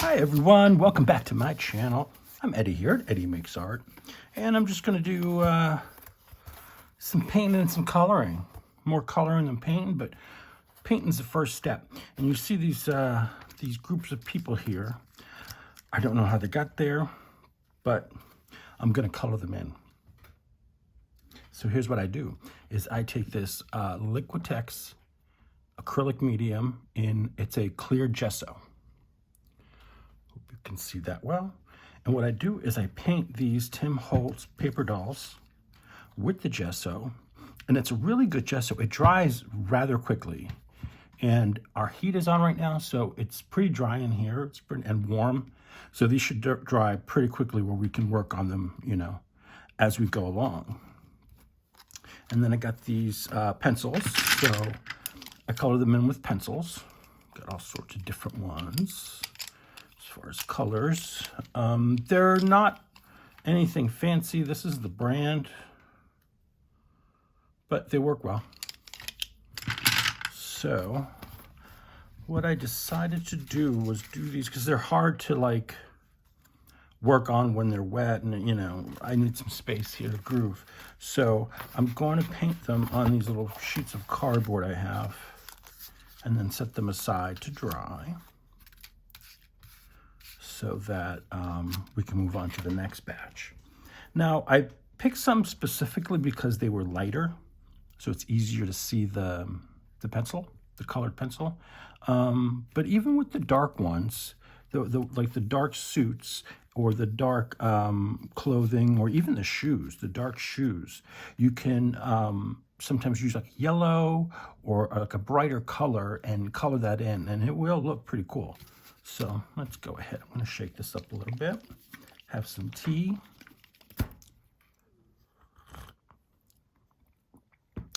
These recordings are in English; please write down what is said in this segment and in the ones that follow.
Hi everyone, welcome back to my channel. I'm Eddie here at Eddie Makes Art, and I'm just going to do some painting and some coloring. More coloring than painting, but painting's the first step. And you see these groups of people here. I don't know how they got there, but I'm going to color them in. So here's what I do, is I take this Liquitex acrylic medium it's a clear gesso. Hope you can see that well. And what I do is I paint these Tim Holtz paper dolls with the gesso, and it's a really good gesso. It dries rather quickly, and our heat is on right now, so it's pretty dry in here. It's pretty and warm, so these should dry pretty quickly where we can work on them, as we go along. And then I got these pencils, so I color them in with pencils. Got all sorts of different ones as far as colors. They're not anything fancy. This is the brand, but they work well. So what I decided to do was do these because they're hard to work on when they're wet, and I need some space here to groove. So I'm going to paint them on these little sheets of cardboard I have, and then set them aside to dry so that we can move on to the next batch. Now I picked some specifically because they were lighter, so it's easier to see the pencil, the colored pencil. But even with the dark ones, like the dark suits or the dark clothing, or even the dark shoes, you can sometimes use like yellow or like a brighter color and color that in, and it will look pretty cool. So let's go ahead. I'm going to shake this up a little bit, have some tea.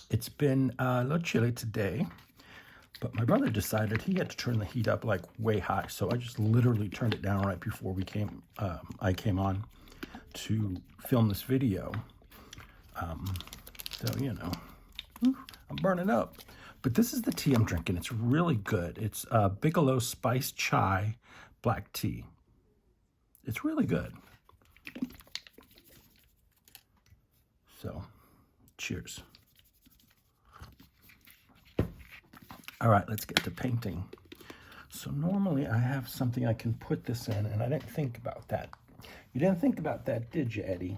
It's been a little chilly today, but my brother decided he had to turn the heat up like way high, so I just literally turned it down right before I came on to film this video. So I'm burning up. But this is the tea I'm drinking. It's really good. It's Bigelow Spiced Chai Black Tea. It's really good. So, cheers. All right, let's get to painting. So normally I have something I can put this in, and I didn't think about that. You didn't think about that, did you, Eddie?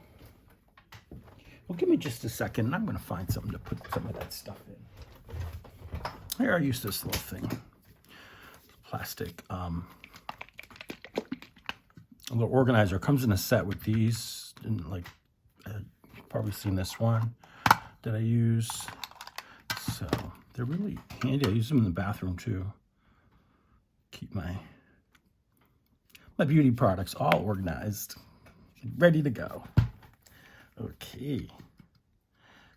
Well, give me just a second, and I'm going to find something to put some of that stuff in. Here, I use this little thing. Plastic, a little organizer. It comes in a set with these, and you've probably seen this one that I use. So they're really handy. I use them in the bathroom too. Keep my beauty products all organized, ready to go. Okay.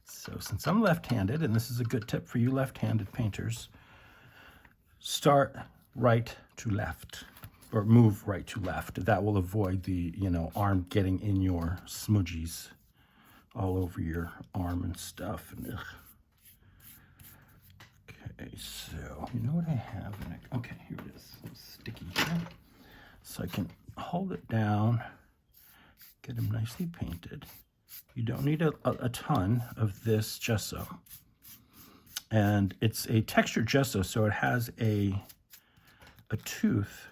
So since I'm left-handed, and this is a good tip for you left-handed painters, start right to left, or move right to left. That will avoid the, arm getting in your smudgies all over your arm and stuff. And, okay, so you know what I have? Okay, here it is. It's sticky here. So I can hold it down, get them nicely painted. You don't need a ton of this gesso. And it's a textured gesso, so it has a tooth,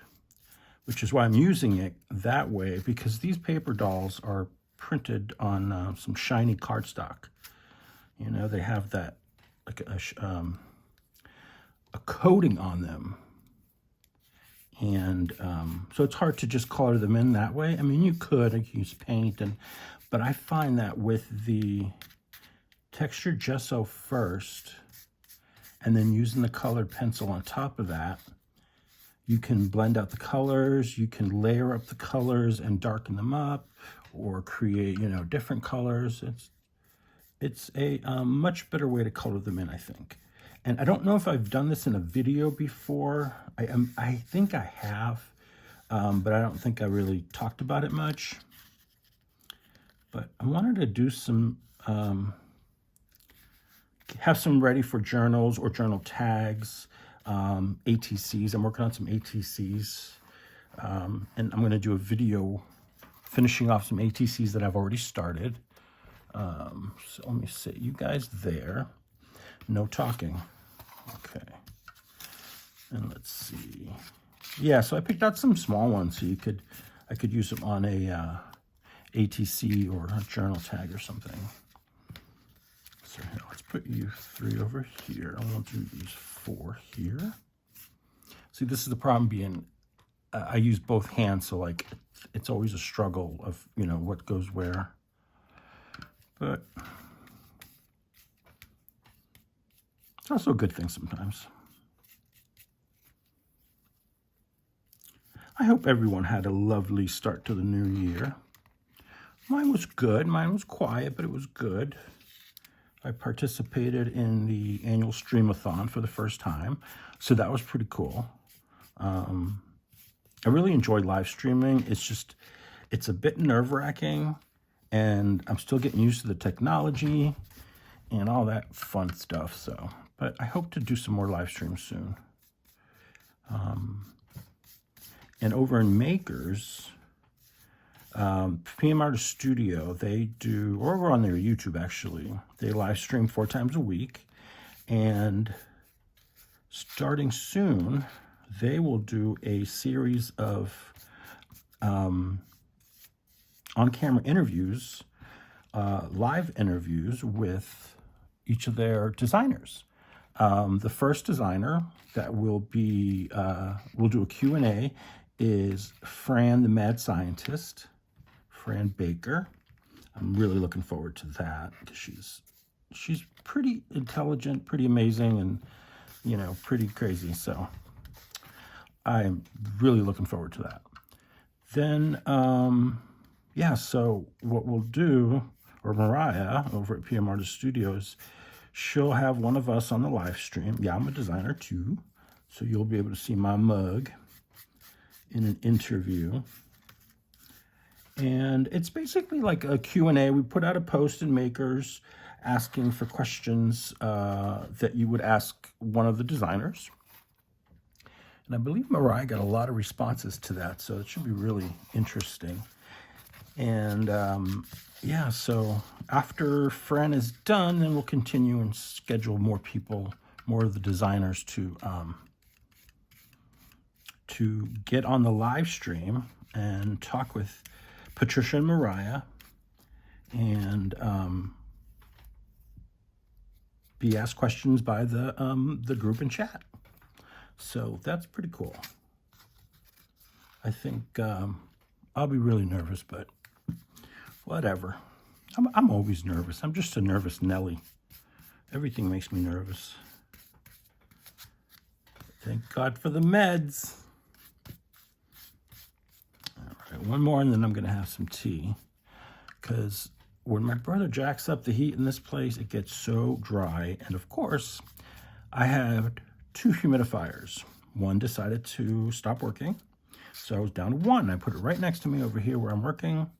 which is why I'm using it that way, because these paper dolls are printed on some shiny cardstock. They have that, like a coating on them. And so it's hard to just color them in that way. I mean, you could use paint, but I find that with the textured gesso first, and then using the colored pencil on top of that, you can blend out the colors, you can layer up the colors and darken them up, or create, different colors. It's a much better way to color them in, I think. And I don't know if I've done this in a video before. I think I have, but I don't think I really talked about it much. But I wanted to do some, have some ready for journals or journal tags, ATCs. I'm working on some ATCs And I'm going to do a video finishing off some ATCs that I've already started. So let me sit you guys there. No talking. Okay. And let's see. Yeah, so I picked out some small ones so I could use them on a ATC or a journal tag or something. So here, let's put you 3 over here. I want to do these 4 here. See, this is the problem being, I use both hands, so like it's always a struggle of, you know, what goes where. But it's also a good thing sometimes. I hope everyone had a lovely start to the new year. Mine was good. Mine was quiet, but it was good. I participated in the annual Streamathon for the first time, so that was pretty cool. I really enjoy live streaming. It's a bit nerve-wracking, and I'm still getting used to the technology and all that fun stuff. So, but I hope to do some more live streams soon. And over in Makers, PM Artist Studio, they do, or over on their YouTube actually, they live stream 4 times a week. And starting soon, they will do a series of on-camera interviews, live interviews with each of their designers. The first designer that will be, we'll do a Q&A is Fran the Mad Scientist, Fran Baker. I'm really looking forward to that because she's pretty intelligent, pretty amazing, and, you know, pretty crazy. So I'm really looking forward to that. Then, yeah, so what we'll do, or Mariah over at PM Artist Studios, she'll have one of us on the live stream. Yeah, I'm a designer too, so you'll be able to see my mug in an interview. And it's basically like a Q&A. We put out a post in Makers asking for questions that you would ask one of the designers. And I believe Mariah got a lot of responses to that, so it should be really interesting. And yeah, so after Fran is done, then we'll continue and schedule more people, more of the designers to get on the live stream and talk with Patricia and Mariah and be asked questions by the group in chat. So that's pretty cool. I think I'll be really nervous, but whatever. I'm always nervous. I'm just a nervous Nelly. Everything makes me nervous. Thank God for the meds. All right, one more and then I'm going to have some tea. Because when my brother jacks up the heat in this place, it gets so dry. And of course, I had 2 humidifiers. One decided to stop working. So I was down to 1. I put it right next to me over here where I'm working.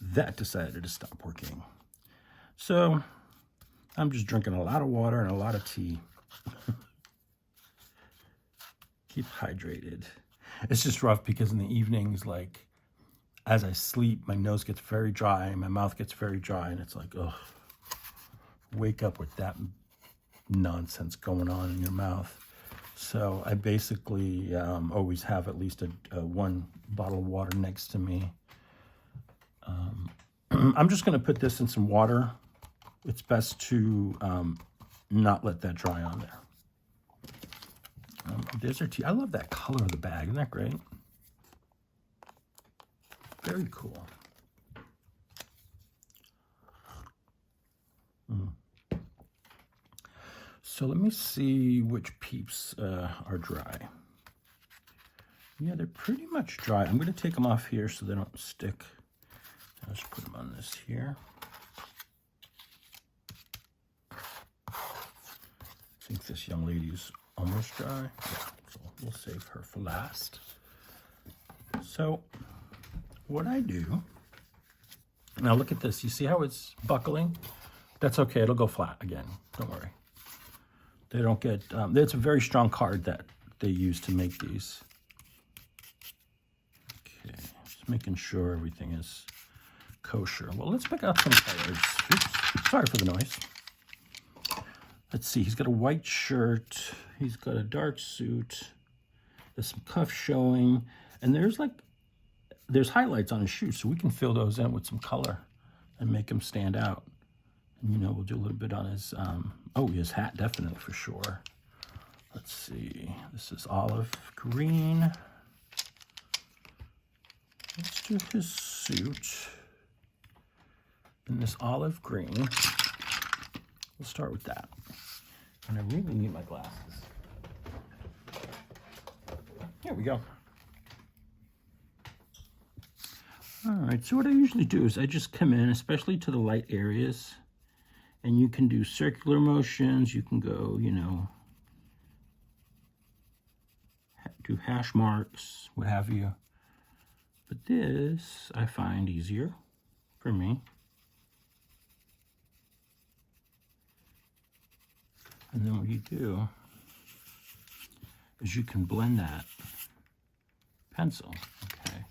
That decided to stop working. So I'm just drinking a lot of water and a lot of tea. Keep hydrated. It's just rough because in the evenings, like as I sleep, my nose gets very dry, my mouth gets very dry, and it's like, ugh, wake up with that nonsense going on in your mouth. So I basically always have at least a 1 bottle of water next to me. I'm just going to put this in some water. It's best to not let that dry on there. There's our tea. I love that color of the bag. Isn't that great? Very cool. So let me see which peeps are dry. Yeah, they're pretty much dry. I'm going to take them off here so they don't stick. I'll just put them on this here. I think this young lady's almost dry. Yeah, so we'll save her for last. So what I do, now look at this. You see how it's buckling? That's okay. It'll go flat again. Don't worry. They don't get, it's a very strong card that they use to make these. Just making sure everything is kosher. Well, let's pick out some colors. Oops, sorry for the noise. Let's see, he's got a white shirt. He's got a dark suit. There's some cuffs showing. And there's highlights on his shoes, so we can fill those in with some color and make him stand out. And, you know, we'll do a little bit on his, his hat, definitely, for sure. Let's see, this is olive green. Let's do his suit in this olive green. We'll start with that. And I really need my glasses. Here we go. All right, so what I usually do is I just come in, especially to the light areas, and you can do circular motions. You can go, you know, do hash marks, what have you. But this I find easier for me. And then what you do is you can blend that pencil, okay?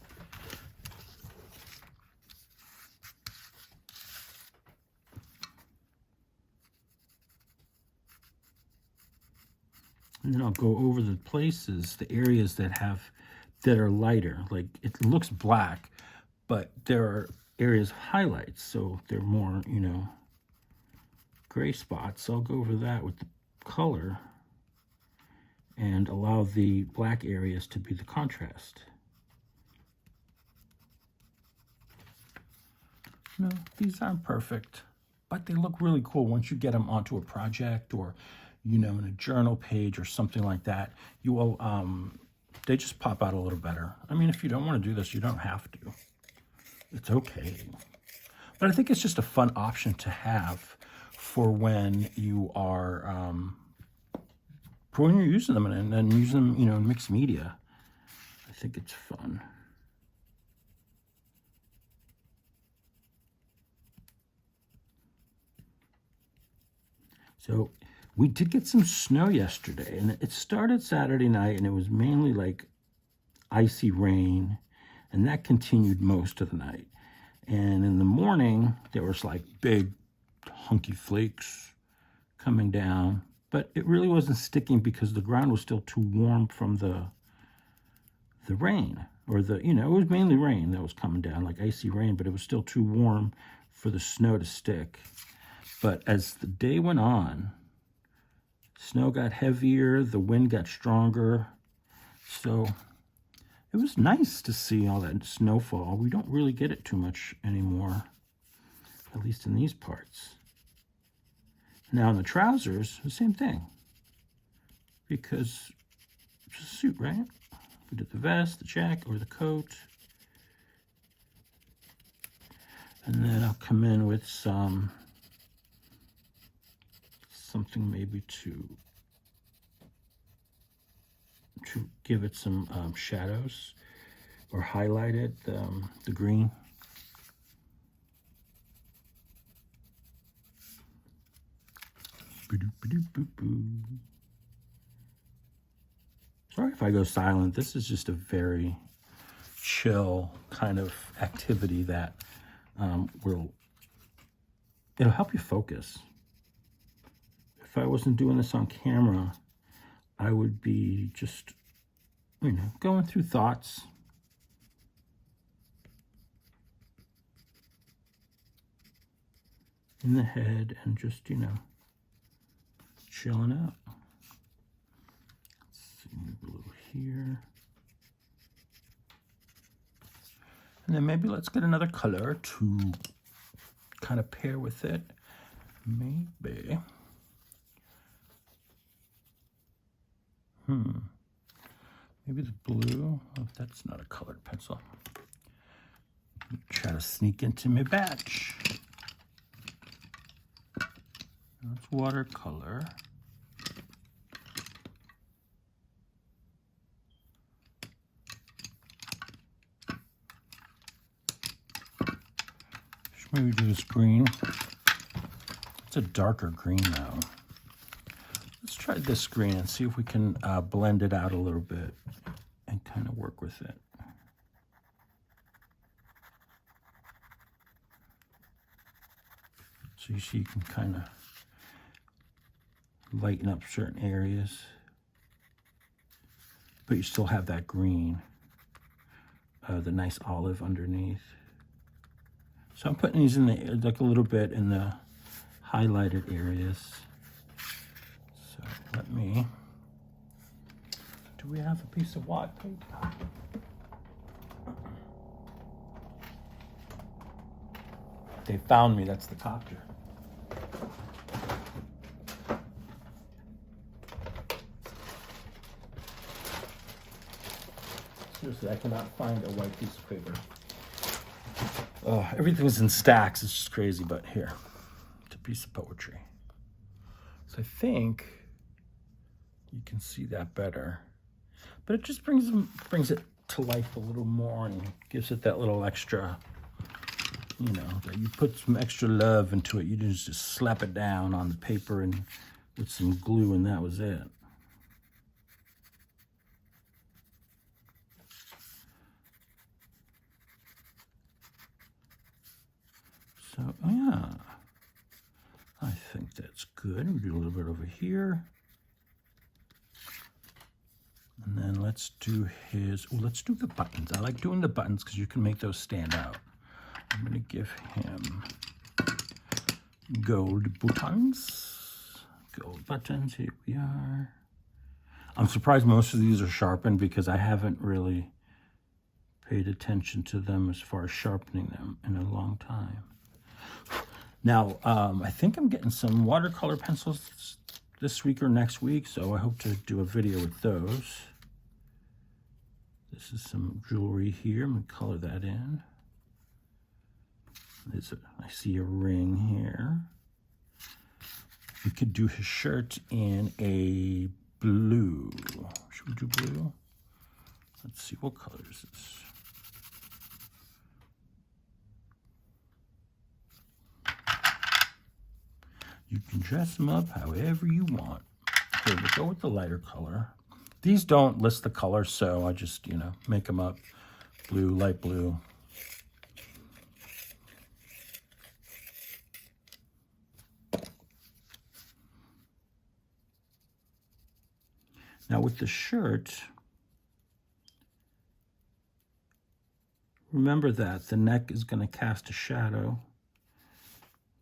And then I'll go over the places, the areas that are lighter. Like, it looks black, but there are areas of highlights, so they're more, you know, gray spots. So I'll go over that with the color and allow the black areas to be the contrast. No, these aren't perfect, but they look really cool once you get them onto a project or, you know, in a journal page or something like that. You will, they just pop out a little better. I mean, if you don't want to do this, you don't have to. It's okay. But I think it's just a fun option to have for when you are, for when you're using them and using them, you know, in mixed media. I think it's fun. So we did get some snow yesterday, and it started Saturday night, and it was mainly like icy rain, and that continued most of the night. And in the morning, there was like big hunky flakes coming down, but it really wasn't sticking because the ground was still too warm from the rain, or you know, it was mainly rain that was coming down, like icy rain, but it was still too warm for the snow to stick. But as the day went on, snow got heavier, the wind got stronger, so it was nice to see all that snowfall. We don't really get it too much anymore, at least in these parts. Now in the trousers, the same thing, because it's a suit, right? We did the vest, the jacket, or the coat. And then I'll come in with something maybe to give it some shadows or highlight it, the green. Sorry if I go silent. This is just a very chill kind of activity that it'll help you focus. If I wasn't doing this on camera, I would be just, you know, going through thoughts. In the head and just, you know, chilling out. Let's see, maybe a little here. And then maybe let's get another color to kind of pair with it. Maybe. Maybe the blue. Oh, that's not a colored pencil. Try to sneak into my batch. That's watercolor. Just maybe do this green. It's a darker green though. Let's try this green and see if we can blend it out a little bit and kind of work with it. So you see you can kind of lighten up certain areas, but you still have that green, the nice olive underneath. So I'm putting these in the, like a little bit in the highlighted areas. So let me, do we have a piece of white paper? They found me, that's the copter. Seriously, I cannot find a white piece of paper. Oh, everything's in stacks, it's just crazy, but here, it's a piece of poetry. So I think you can see that better. But it just brings it to life a little more and gives it that little extra, you know, that you put some extra love into it. You just slap it down on the paper and with some glue, and that was it. So, yeah, I think that's good. We'll do a little bit over here. And then let's do his, oh, let's do the buttons. I like doing the buttons because you can make those stand out. I'm going to give him gold buttons. Gold buttons, here we are. I'm surprised most of these are sharpened because I haven't really paid attention to them as far as sharpening them in a long time. Now, I think I'm getting some watercolor pencils this week or next week, so I hope to do a video with those. This is some jewelry here. I'm going to color that in. I see a ring here. We could do his shirt in a blue. Should we do blue? Let's see, what color is this? You can dress them up however you want. Here, we'll go with the lighter color. These don't list the colors, so I just, you know, make them up. Blue, light blue. Now with the shirt, remember that the neck is going to cast a shadow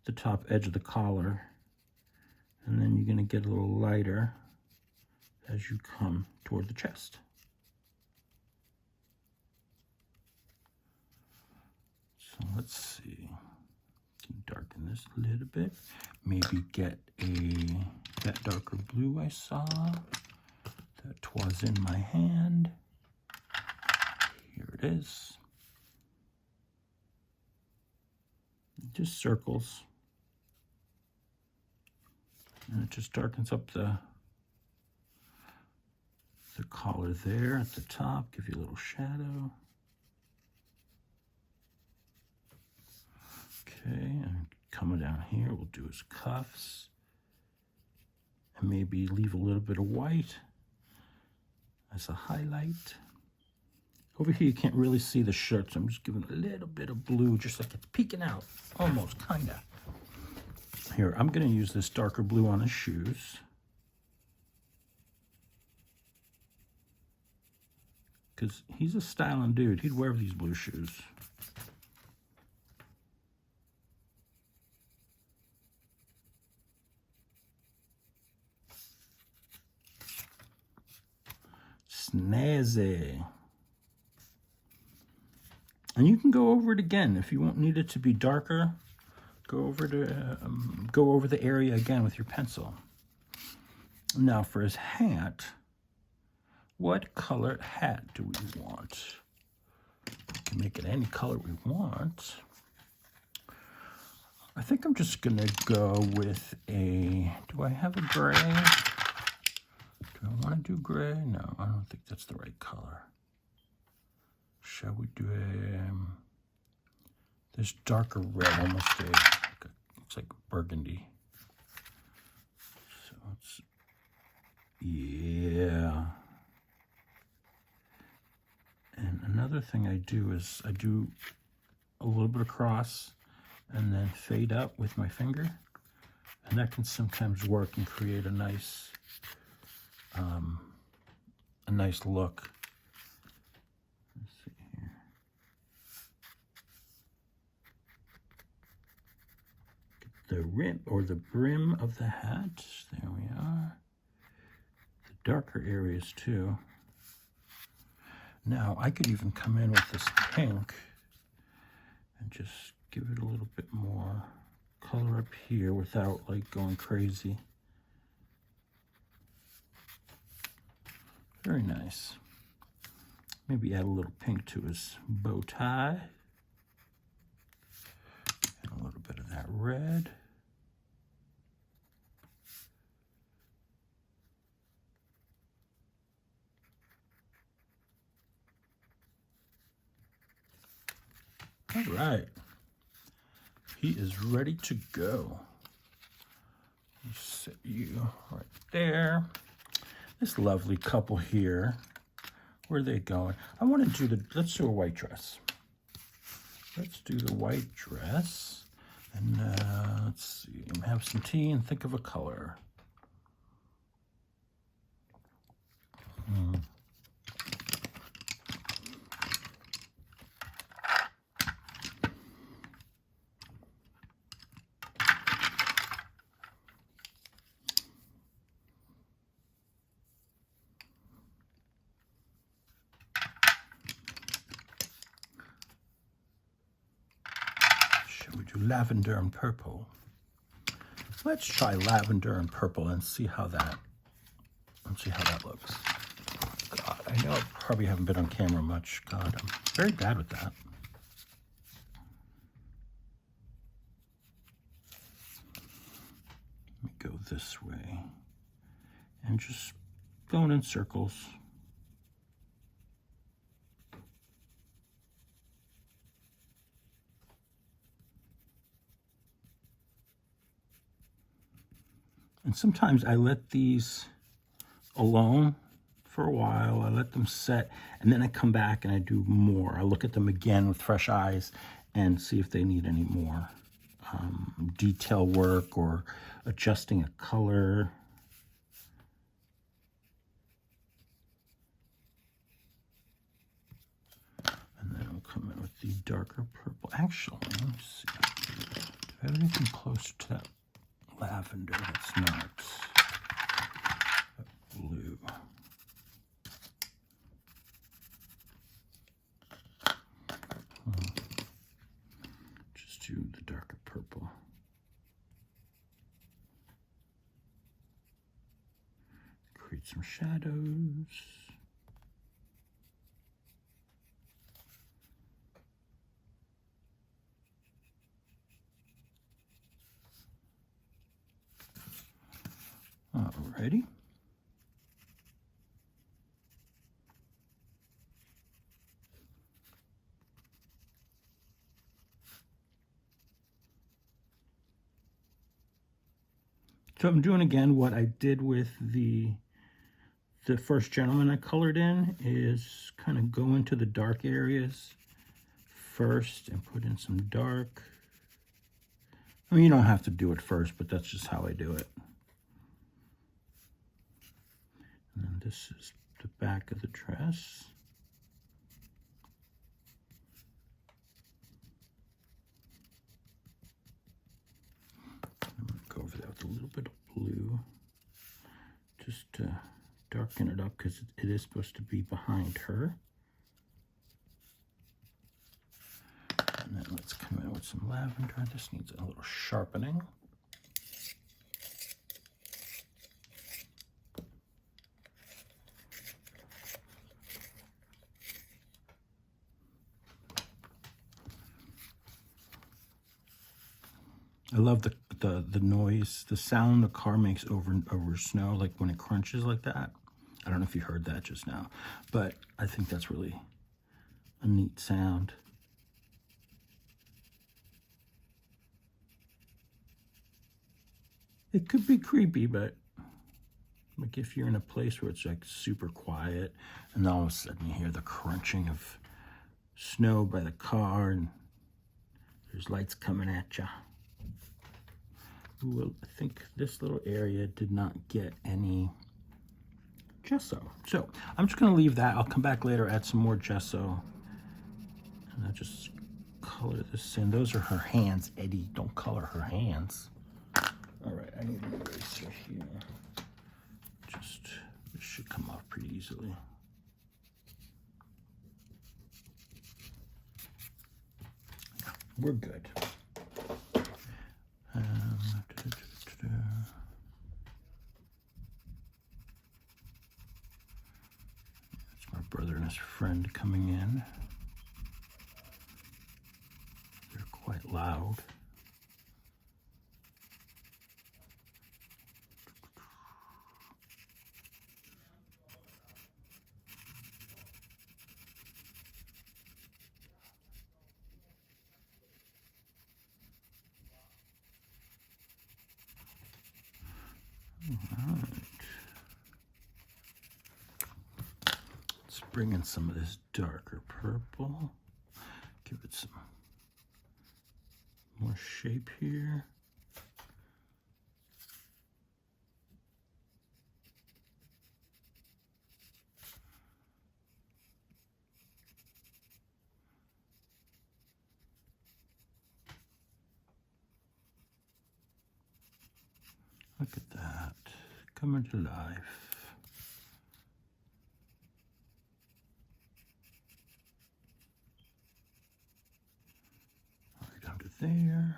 at the top edge of the collar. And then you're going to get a little lighter as you come toward the chest. So let's see. Can darken this a little bit. Maybe get that darker blue I saw. That was in my hand. Here it is. Just circles. And it just darkens up the collar there at the top, give you a little shadow. Okay, and coming down here, we'll do his cuffs. And maybe leave a little bit of white as a highlight. Over here, you can't really see the shirt, so I'm just giving a little bit of blue, just like it's peeking out, almost, kinda. Here, I'm going to use this darker blue on his shoes. Because he's a styling dude. He'd wear these blue shoes. Snazzy. And you can go over it again if you won't need it to be darker. Go over the area again with your pencil. Now for his hat, what colored hat do we want? We can make it any color we want. I think I'm just gonna go with a, do I have a gray? Do I wanna do gray? No, I don't think that's the right color. Shall we do this darker red, almost looks like burgundy. So it's, yeah. And another thing I do is I do a little bit across and then fade up with my finger. And that can sometimes work and create a nice look. Let's see here. Get the rim or the brim of the hat. There we are. The darker areas too. Now I could even come in with this pink and just give it a little bit more color up here without like going crazy. Very nice. Maybe add a little pink to his bow tie. And a little bit of that red. All right. He is ready to go. Set you right there. This lovely couple here, where are they going? I want to do let's do a white dress. Let's do the white dress. And let's see, have some tea and think of a color. We do lavender and purple. Let's try lavender and purple and see how that looks. God, I know I probably haven't been on camera much. God, I'm very bad with that. Let me go this way and just going in circles. And sometimes I let these alone for a while. I let them set, and then I come back and I do more. I look at them again with fresh eyes and see if they need any more detail work or adjusting a color. And then I'll come in with the darker purple. Actually, let me see. Do I have anything close to that lavender that's not blue? Just do the darker purple. Create some shadows. Alrighty. So I'm doing again what I did with the first gentleman I colored in, is kind of go into the dark areas first and put in some dark. I mean, you don't have to do it first, but that's just how I do it. And then this is the back of the dress. I'm going to go over that with a little bit of blue, just to darken it up because it is supposed to be behind her. And then let's come in with some lavender. This needs a little sharpening. I love the noise, the sound the car makes over snow, like when it crunches like that. I don't know if you heard that just now, but I think that's really a neat sound. It could be creepy, but like if you're in a place where it's like super quiet and all of a sudden you hear the crunching of snow by the car and There's lights coming at ya. Ooh, I think this little area did not get any gesso. So I'm just gonna leave that. I'll come back later, add some more gesso. And I'll just color this in. Those are her hands, Eddie. Don't color her hands. All right, I need an eraser here. Just, this should come off pretty easily. We're good. It's my brother and his friend coming in. They're quite loud. All right. Let's bring in some of this darker purple. Give it some more shape here. Look at that, coming to life. All right, down to there.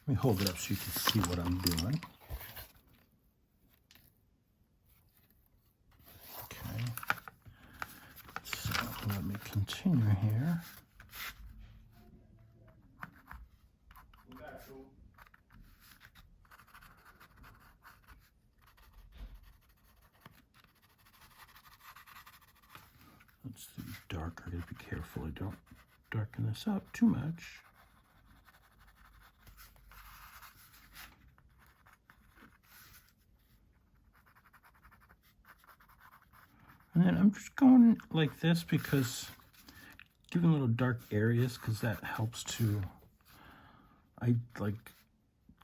Let me hold it up so you can see what I'm doing. Okay, so let me continue here. Let's do darker. I gotta be careful I don't darken this up too much. And then I'm just going like this because giving little dark areas because that helps to, I like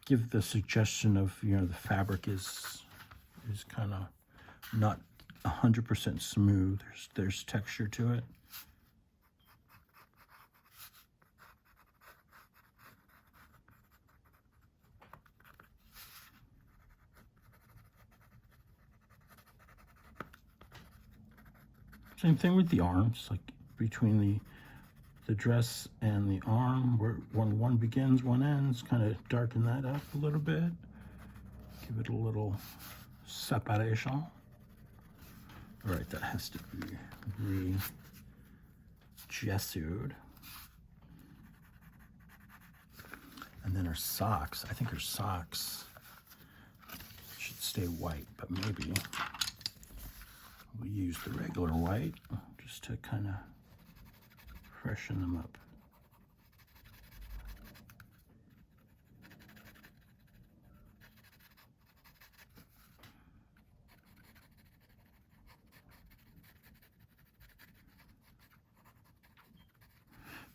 give the suggestion of, you know, the fabric is kind of not 100% smooth. There's texture to it. Same thing with the arms, like between the dress and the arm, where when one begins, one ends, kind of darken that up a little bit. Give it a little separation. All right, that has to be re-gessoed. And then her socks, I think her socks should stay white, but maybe we'll use the regular white just to kind of freshen them up.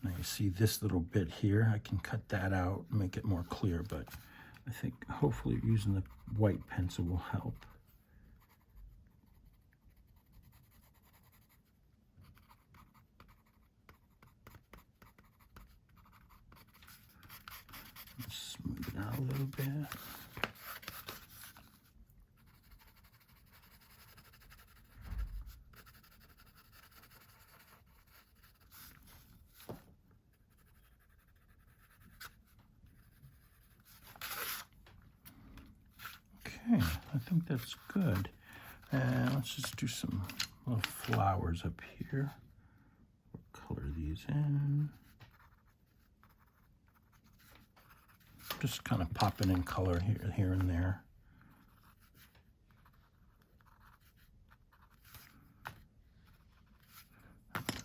Now you see this little bit here, I can cut that out, make it more clear, but I think hopefully using the white pencil will help. Smooth it out a little bit. Okay, I think that's good. And let's just do some little flowers up here. We'll color these in. Just kind of popping in color here and there.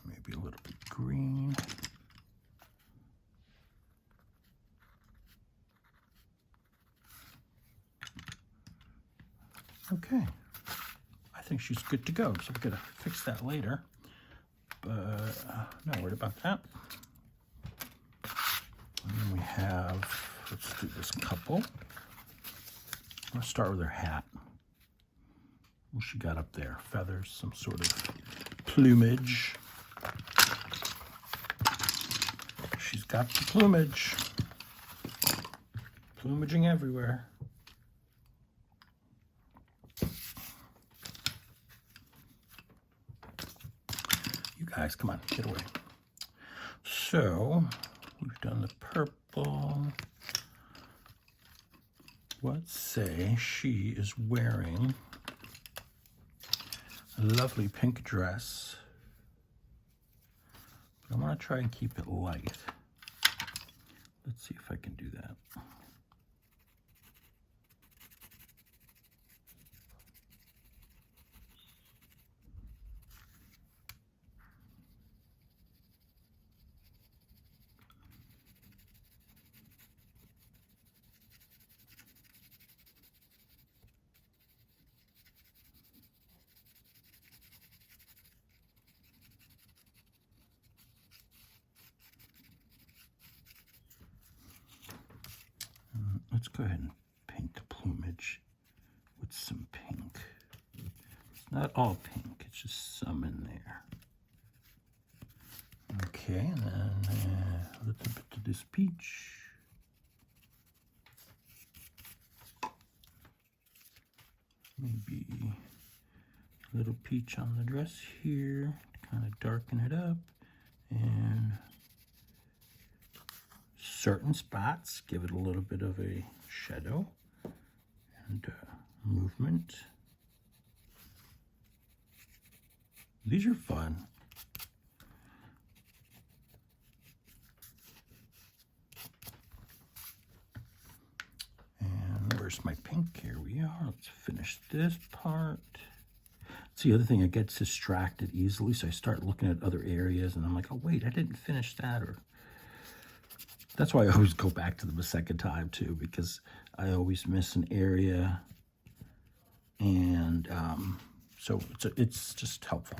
Maybe a little bit green. Okay, I think she's good to go. So we're gonna fix that later, but not worried about that. And we have, let's do this couple. Let's start with her hat. What she got up there? Feathers, some sort of plumage. She's got the plumage. Plumaging everywhere. You guys, come on, get away. So, we've done the purple. Let's say she is wearing a lovely pink dress. But I want to try and keep it light. Let's see if I can do that. Let's go ahead and paint the plumage with some pink. It's not all pink, it's just some in there. Okay, and then a little bit of this peach. Maybe a little peach on the dress here to kind of darken it up. And certain spots, give it a little bit of a shadow and movement. These are fun. And where's my pink? Here we are. Let's finish this part. It's the other thing, I get distracted easily, so I start looking at other areas and I'm like, oh wait, I didn't finish that. Or that's why I always go back to them a second time too, because I always miss an area, and so it's just helpful.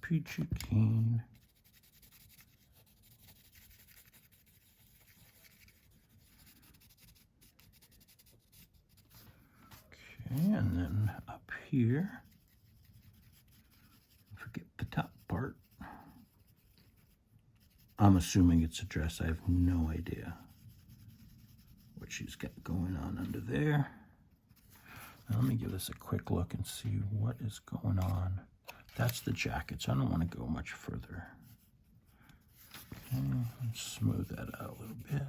Peachy keen. Okay, and then up here, forget the top part. I'm assuming it's a dress. I have no idea what she's got going on under there. Now let me give this a quick look and see what is going on. That's the jacket, so I don't want to go much further. Okay, let's smooth that out a little bit.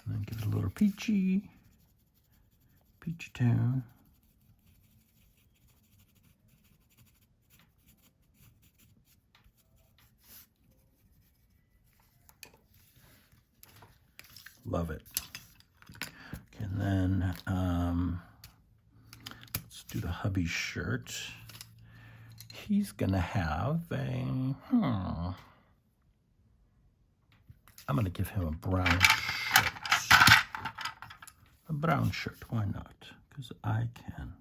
And then give it a little peachy tone. Love it. Okay, and then let's do the hubby shirt. He's gonna have a, I'm gonna give him a brown shirt. A brown shirt, why not? Because I can.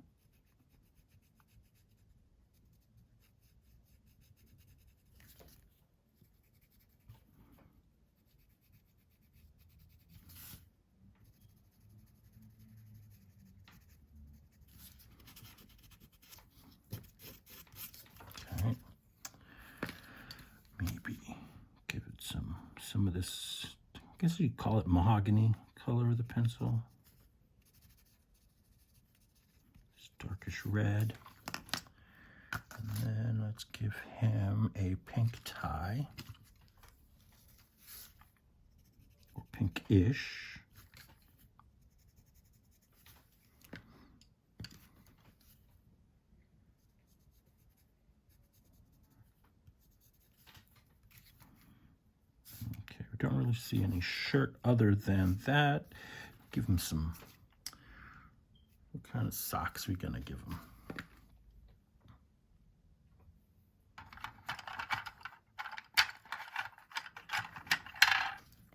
Okay. Maybe give it some of this, I guess you'd call it mahogany color of the pencil. This darkish red. And then let's give him a pink tie. Or pinkish. Don't really see any shirt other than that. Give him some, what kind of socks are we gonna give him?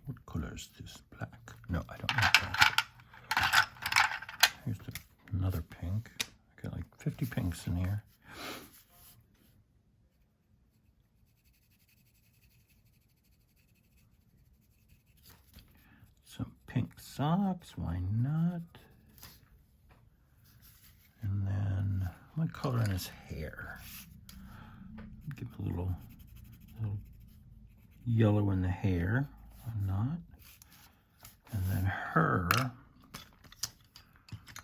What color is this? Black? No, I don't want that. Here's another pink. I 50 pinks in here. Some pink socks, why not? And then I'm going to color in his hair. Give a little yellow in the hair, why not? And then her,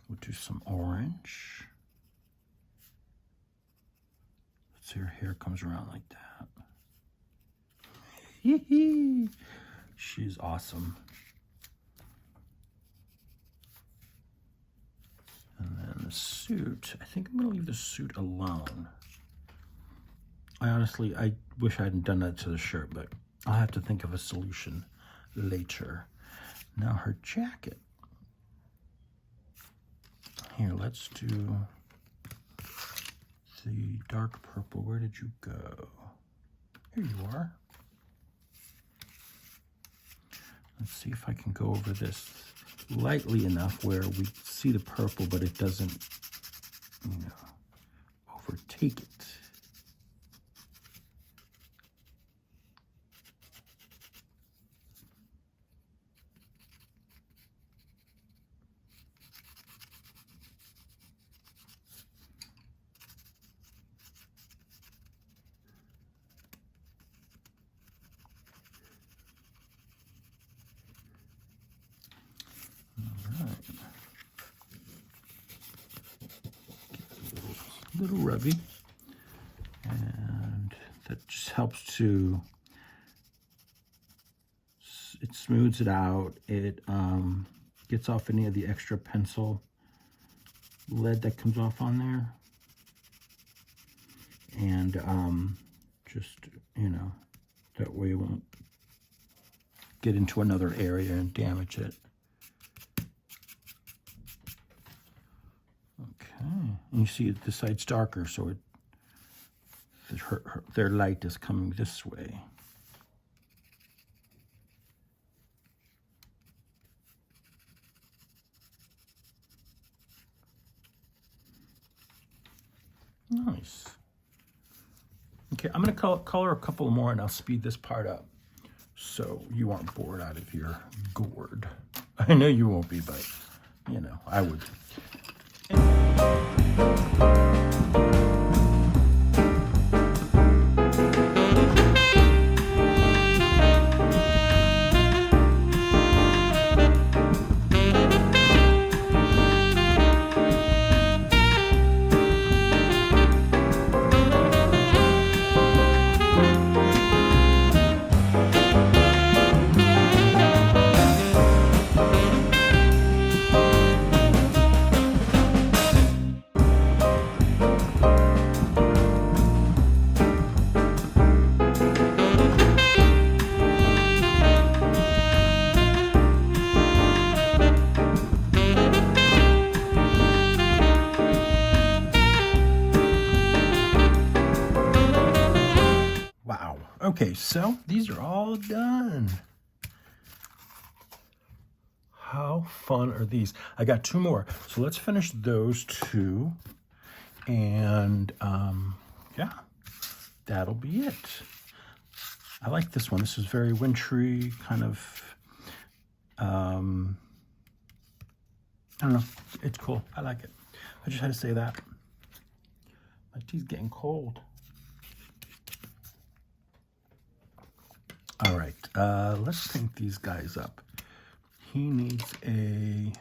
we'll do some orange. Let's see, her hair comes around like that. Hee hee. She's awesome. And then the suit, I think I'm gonna leave the suit alone. I wish I hadn't done that to the shirt, but I'll have to think of a solution later. Now her jacket. Here, let's do the dark purple. Where did you go? Here you are. Let's see if I can go over this lightly enough where we see the purple, but it doesn't, you know, overtake it. Little rubby, and that just helps to, it smooths it out. It gets off any of the extra pencil lead that comes off on there, and just, you know, that way it won't get into another area and damage it. And you see this side's darker, so their light is coming this way. Nice. Okay, I'm going to color a couple more, and I'll speed this part up so you aren't bored out of your gourd. I know you won't be, but, you know, I would. Okay, so these are all done. How fun are these? I got two more, so let's finish those two, and yeah, that'll be it. I like this one. This is very wintry, kind of, I don't know, it's cool. I like it. I just had to say that. My tea's getting cold. All right, let's paint these guys up. He needs a,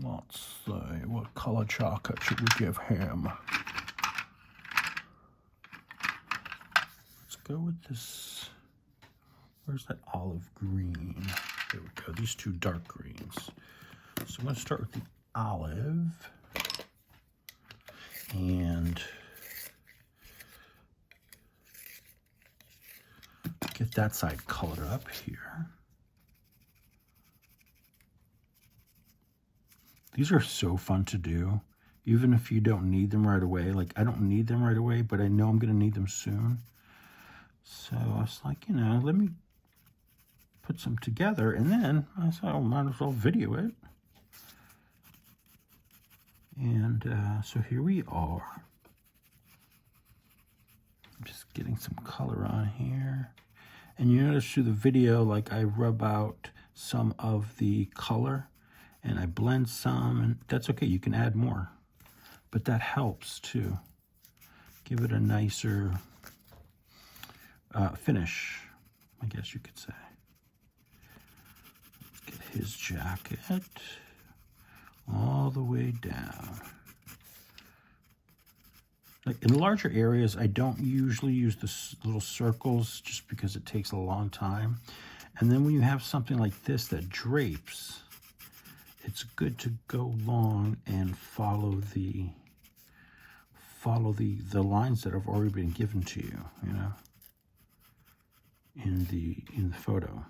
let's see, what color chocolate should we give him? Let's go with this, where's that olive green? There we go, these two dark greens. So I'm gonna start with the olive, and get that side colored up here. These are so fun to do, even if you don't need them right away. Like, I don't need them right away, but I know I'm gonna need them soon. So I was like, you know, let me put some together, and then I thought, I might as well video it. And so here we are. I'm just getting some color on here. And you notice through the video, like I rub out some of the color and I blend some, and that's okay, you can add more. But that helps to give it a nicer finish, I guess you could say. Let's get his jacket all the way down. Like in larger areas, I don't usually use the little circles just because it takes a long time. And then when you have something like this that drapes, it's good to go long and follow the lines that have already been given to you, you know, in the photo.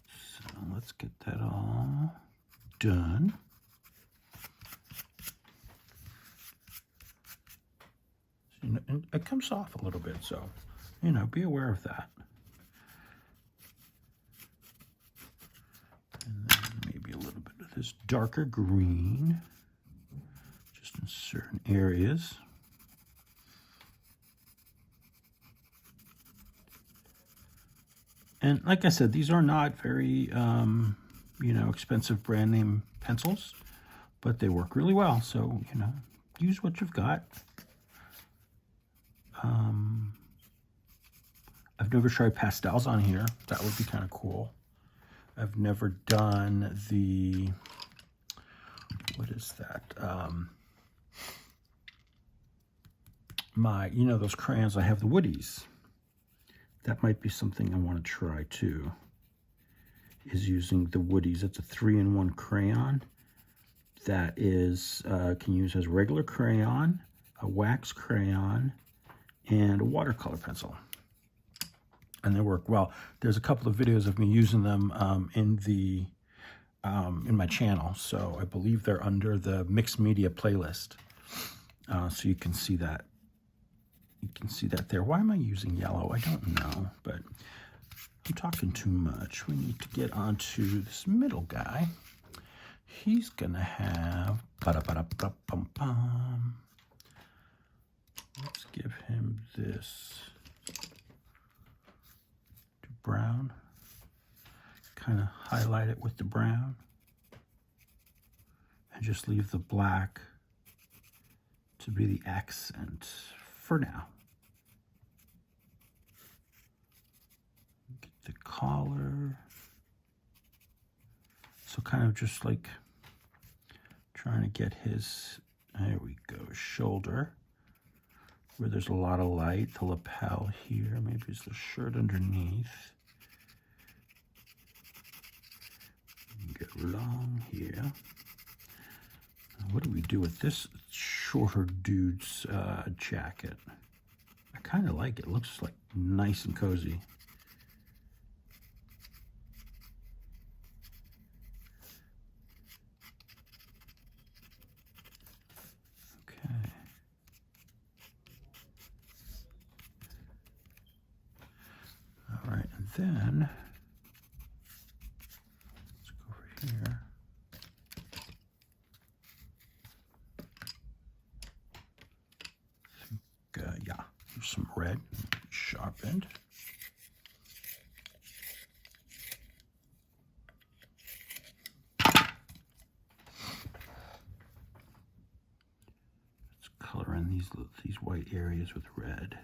So let's get that all done. And it comes off a little bit, so, you know, be aware of that. And then maybe a little bit of this darker green, just in certain areas. And like I said, these are not very, you know, expensive brand name pencils, but they work really well. So, you know, use what you've got. I've never tried pastels on here. That would be kind of cool. I've never done the, what is that? You know, those crayons, I have the Woodies. That might be something I want to try too, is using the Woodies. It's a 3-in-1 crayon that is, can use as regular crayon, a wax crayon, and a watercolor pencil. And they work well. There's a couple of videos of me using them in my channel. So I believe they're under the mixed media playlist. So you can see that. You can see that there. Why am I using yellow? I don't know, but I'm talking too much. We need to get onto this middle guy. He's gonna have ba-da-ba-da-ba-bum-bum. Let's give him this brown, kind of highlight it with the brown, and just leave the black to be the accent for now. Get the collar. So kind of just like trying to get his, there we go, shoulder, where there's a lot of light, the lapel here, maybe it's the shirt underneath. Get long here. Now, what do we do with this shorter dude's jacket? I kind of like it. It looks like nice and cozy. Okay. All right, and then let's go over here. Yeah, there's some red, sharpened. Let's color in these white areas with red.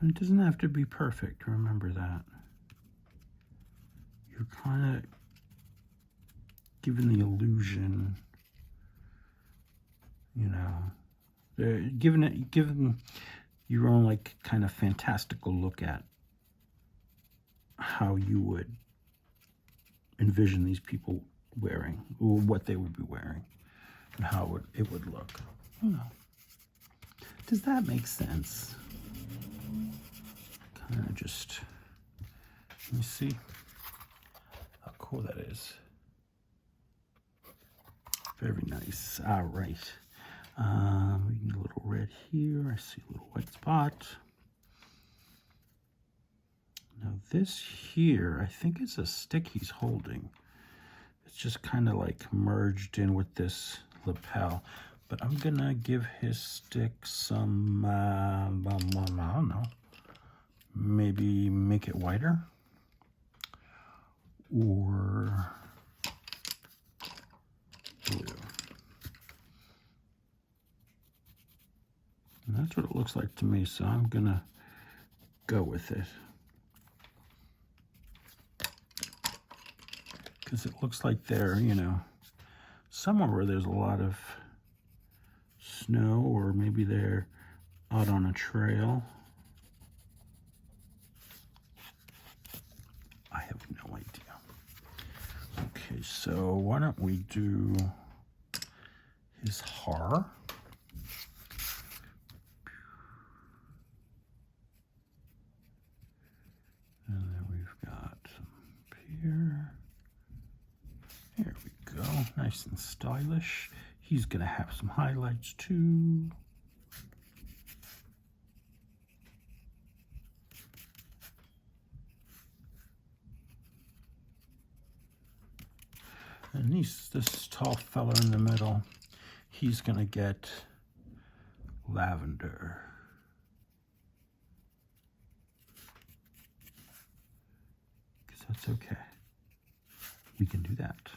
And it doesn't have to be perfect, remember that. You're kind of giving the illusion, you know, giving your own like kind of fantastical look at how you would envision these people wearing, or what they would be wearing, and how it would look. You know, does that make sense? Kind of just, let me see how cool that is. Very nice. All right. We need a little red here. I see a little white spot. Now this here, I think it's a stick he's holding. It's just kind of like merged in with this lapel. But I'm gonna give his stick some, I don't know, maybe make it wider. Or blue. And that's what it looks like to me, so I'm gonna go with it. Because it looks like they're, you know, somewhere where there's a lot of snow, or maybe they're out on a trail. I have no idea. Okay, so why don't we do his har. And then we've got some here. There we go, nice and stylish. He's gonna have some highlights too. And this tall fella in the middle, he's gonna get lavender. Because that's okay. We can do that.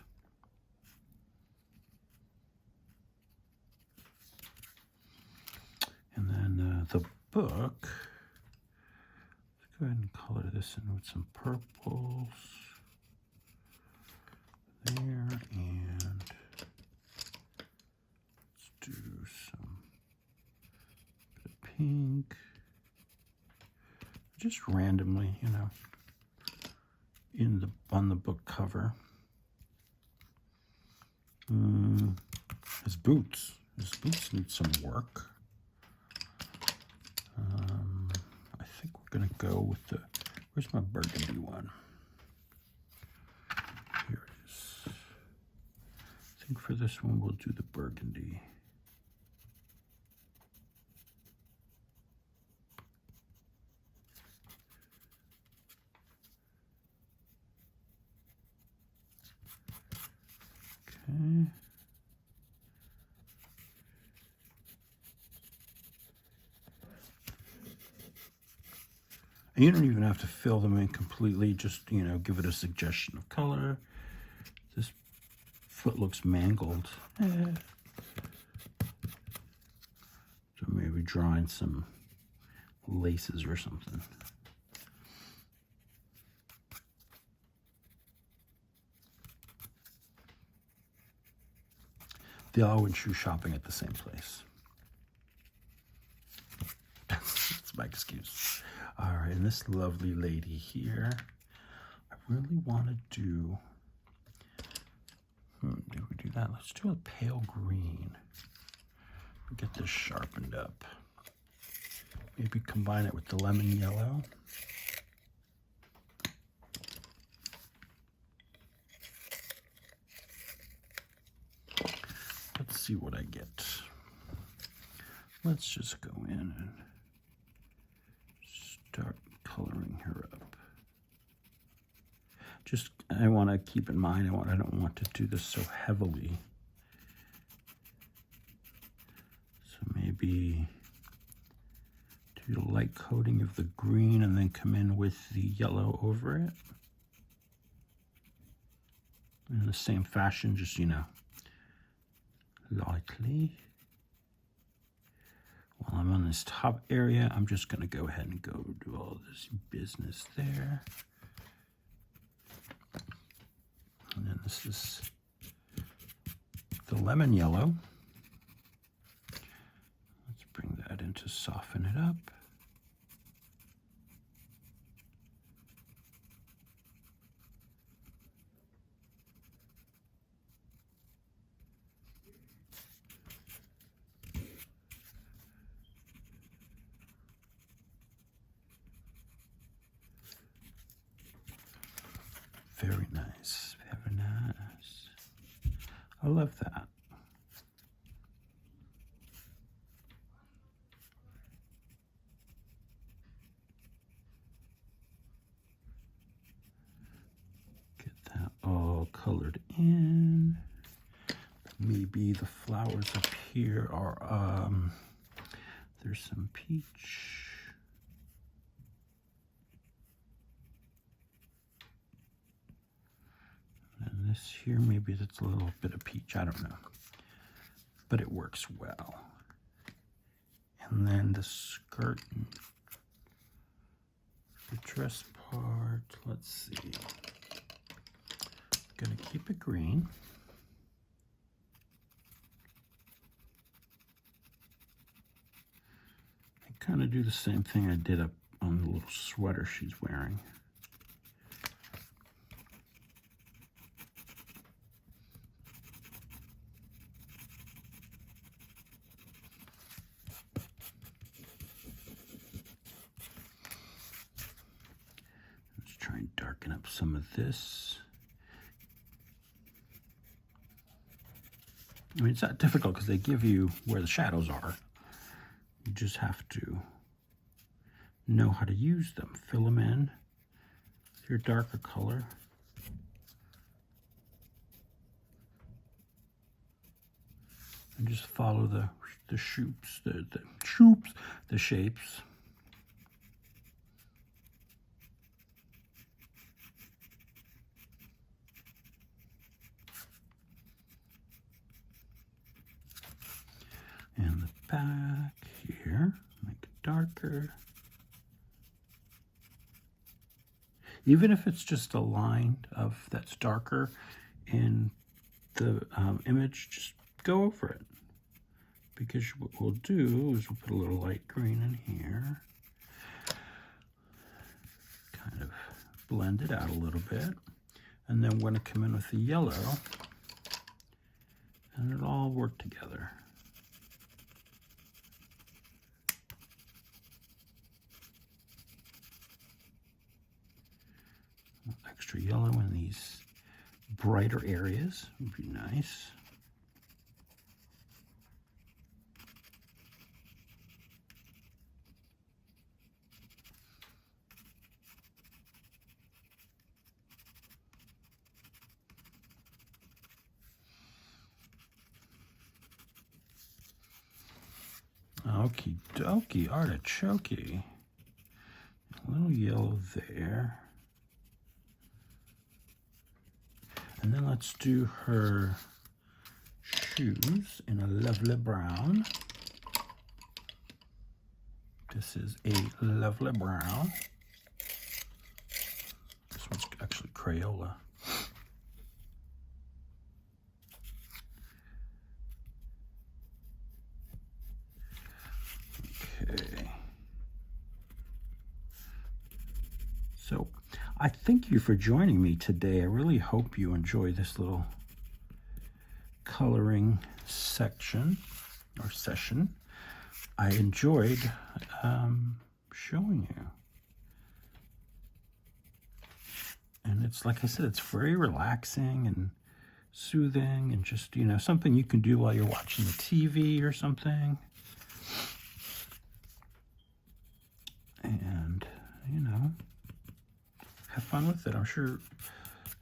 And then the book, let's go ahead and color this in with some purples. There, and let's do some bit of pink, just randomly, you know, on the book cover. His boots need some work. I think we're gonna go with the, where's my burgundy one? Here it is. I think for this one we'll do the burgundy. Okay. And you don't even have to fill them in completely, just, you know, give it a suggestion of color. This foot looks mangled. So maybe drawing some laces or something. They all went shoe shopping at the same place. That's my excuse. All right, and this lovely lady here, I really want to do, did we do that? Let's do a pale green. Get this sharpened up. Maybe combine it with the lemon yellow. Let's see what I get. Let's just go in and start coloring her up. Just, I want to keep in mind, I don't want to do this so heavily. So maybe do a light coating of the green and then come in with the yellow over it. In the same fashion, just, you know, lightly. While I'm on this top area, I'm just going to go ahead and go do all this business there. And then this is the lemon yellow. Let's bring that in to soften it up. Very nice, very nice. I love that. colored in. Maybe the flowers up here are, there's some peach. And this here, maybe that's a little bit of peach, I don't know. But it works well. And then the skirt, the dress part, let's see. Gonna keep it green. I kind of do the same thing I did up on the little sweater she's wearing. Let's try and darken up some of this. I mean, it's not difficult because they give you where the shadows are. You just have to know how to use them. Fill them in with your darker color. And just follow the shapes, the shapes. And the back here, make it darker. Even if it's just a line that's darker in the image, just go over it. Because what we'll do is we'll put a little light green in here. Kind of blend it out a little bit. And then we're going to come in with the yellow. And it'll all work together. Extra yellow in these brighter areas would be nice. Okie dokie, artichoke. A little yellow there. And then let's do her shoes in a lovely brown. This is a lovely brown. This one's actually Crayola. Okay. So I thank you for joining me today. I really hope you enjoy this little coloring section or session. I enjoyed showing you. And it's, like I said, it's very relaxing and soothing and just, you know, something you can do while you're watching the TV or something. And, you know, have fun with it. I'm sure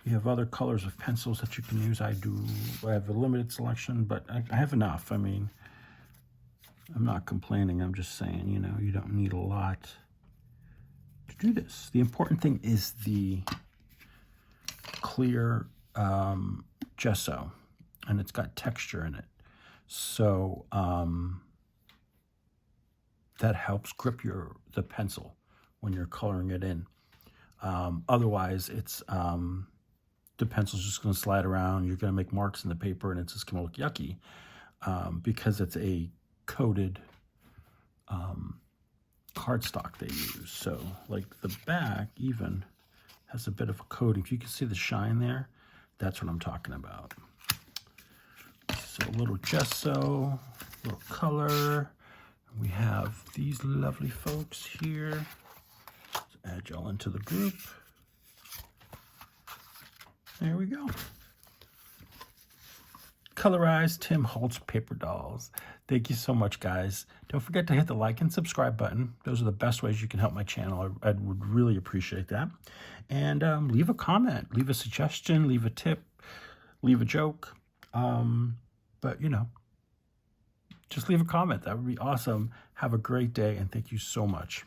you have other colors of pencils that you can use. I have a limited selection, but I have enough. I mean, I'm not complaining. I'm just saying, you know, you don't need a lot to do this. The important thing is the clear gesso, and it's got texture in it. So that helps grip the pencil when you're coloring it in. Otherwise, it's the pencil's just going to slide around. You're going to make marks in the paper, and it's just going to look yucky because it's a coated cardstock they use. So, like the back even has a bit of a coating. If you can see the shine there, that's what I'm talking about. So a little gesso, a little color. We have these lovely folks here. Let's add y'all into the group. There we go. Colorize Tim Holtz paper dolls. Thank you so much, guys. Don't forget to hit the like and subscribe button. Those are the best ways you can help my channel. I would really appreciate that. And leave a comment, leave a suggestion, leave a tip. leave a joke. But, you know, just leave a comment. That would be awesome. Have a great day, and thank you so much.